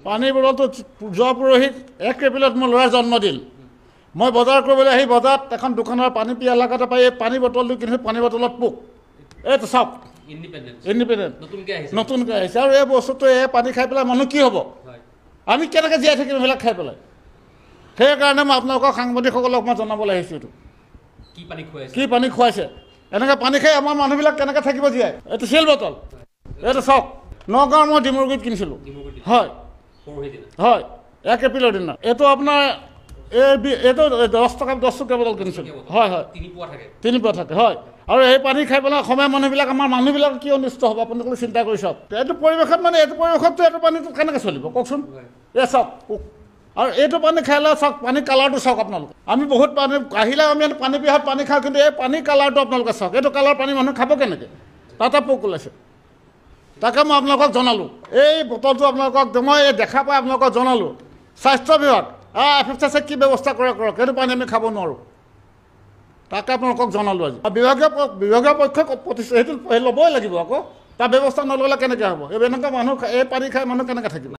পানীৰ বটলটো যোৱা পৰহিত 1 এপ্ৰিলত মোৰ ল'ৰাৰ জন্মদিন মই বজাৰ কৰিবলৈ আহি বজাৰত এখন দোকানৰ পানী পিয়া লগাতে পাই এই পানী বটলটো কিনিছোঁ পানী বটলত পোক এইটো চাওক ইণ্ডিপেণ্ডেণ্ট নতুনকৈ আহিছে আৰু এই বস্তুটো এই পানী খাই পেলাই মানুহ কি হ'ব আমি কেনেকৈ জীয়াই থাকিম এইবিলাক খাই পেলাই সেইকাৰণে মই আপোনালোকৰ সাংবাদিকসকলক মই জনাবলৈ আহিছোঁ এইটো কি পানী খুৱাইছে এনেকৈ পানী খাই আমাৰ মানুহবিলাক কেনেকৈ থাকিব জীয়াই এইটো চিল বটল এইটো চাওক নগাঁৱৰ মই ডিমৰুগুৰিত কিনিছিলোঁ হয় হয় 1 এপ্ৰিলৰ দিনা এইটো আপোনাৰ এইটো 10 টকীয়া বটল কিনিছিলোঁ হয় হয় 3 পোৱা থাকে হয় আৰু এই পানী খাই পেলাই অসমীয়া মানুহবিলাক আমাৰ মানুহবিলাক কি অনিষ্ট হ'ব আপোনালোকে চিন্তা কৰি চাওক এইটো পৰিৱেশত মানে এইটো পৰিৱেশততো এইটো পানীটো কেনেকৈ চলিব কওকচোন এই চাওক আৰু এইটো পানী খালে চাওক পানী কালাৰটো চাওক আপোনালোকে আমি বহুত পানী আহিলে আমি পানী পিয়াহত পানী খাওঁ কিন্তু এই পানী কালাৰটো আপোনালোকে চাওক এইটো কালাৰ পানী মানুহ খাব কেনেকৈ তাতে পোক ওলাইছে তাকে মই আপোনালোকক জনালোঁ এই বটলটো আপোনালোকক মই দেখা পাই আপোনালোকক জনালোঁ স্বাস্থ্য বিভাগ FSSAই কি ব্যৱস্থা কৰে কৰক সেইটো পানী আমি খাব নোৱাৰোঁ তাকে আপোনালোকক জনালোঁ আজি বিভাগীয় পক্ষ সেইটো ল'বই লাগিব আকৌ তাৰ ব্যৱস্থা নল'লে কেনেকৈ হ'ব এই এনেকুৱা মানুহ এই পানী খাই মানুহ কেনেকৈ থাকিব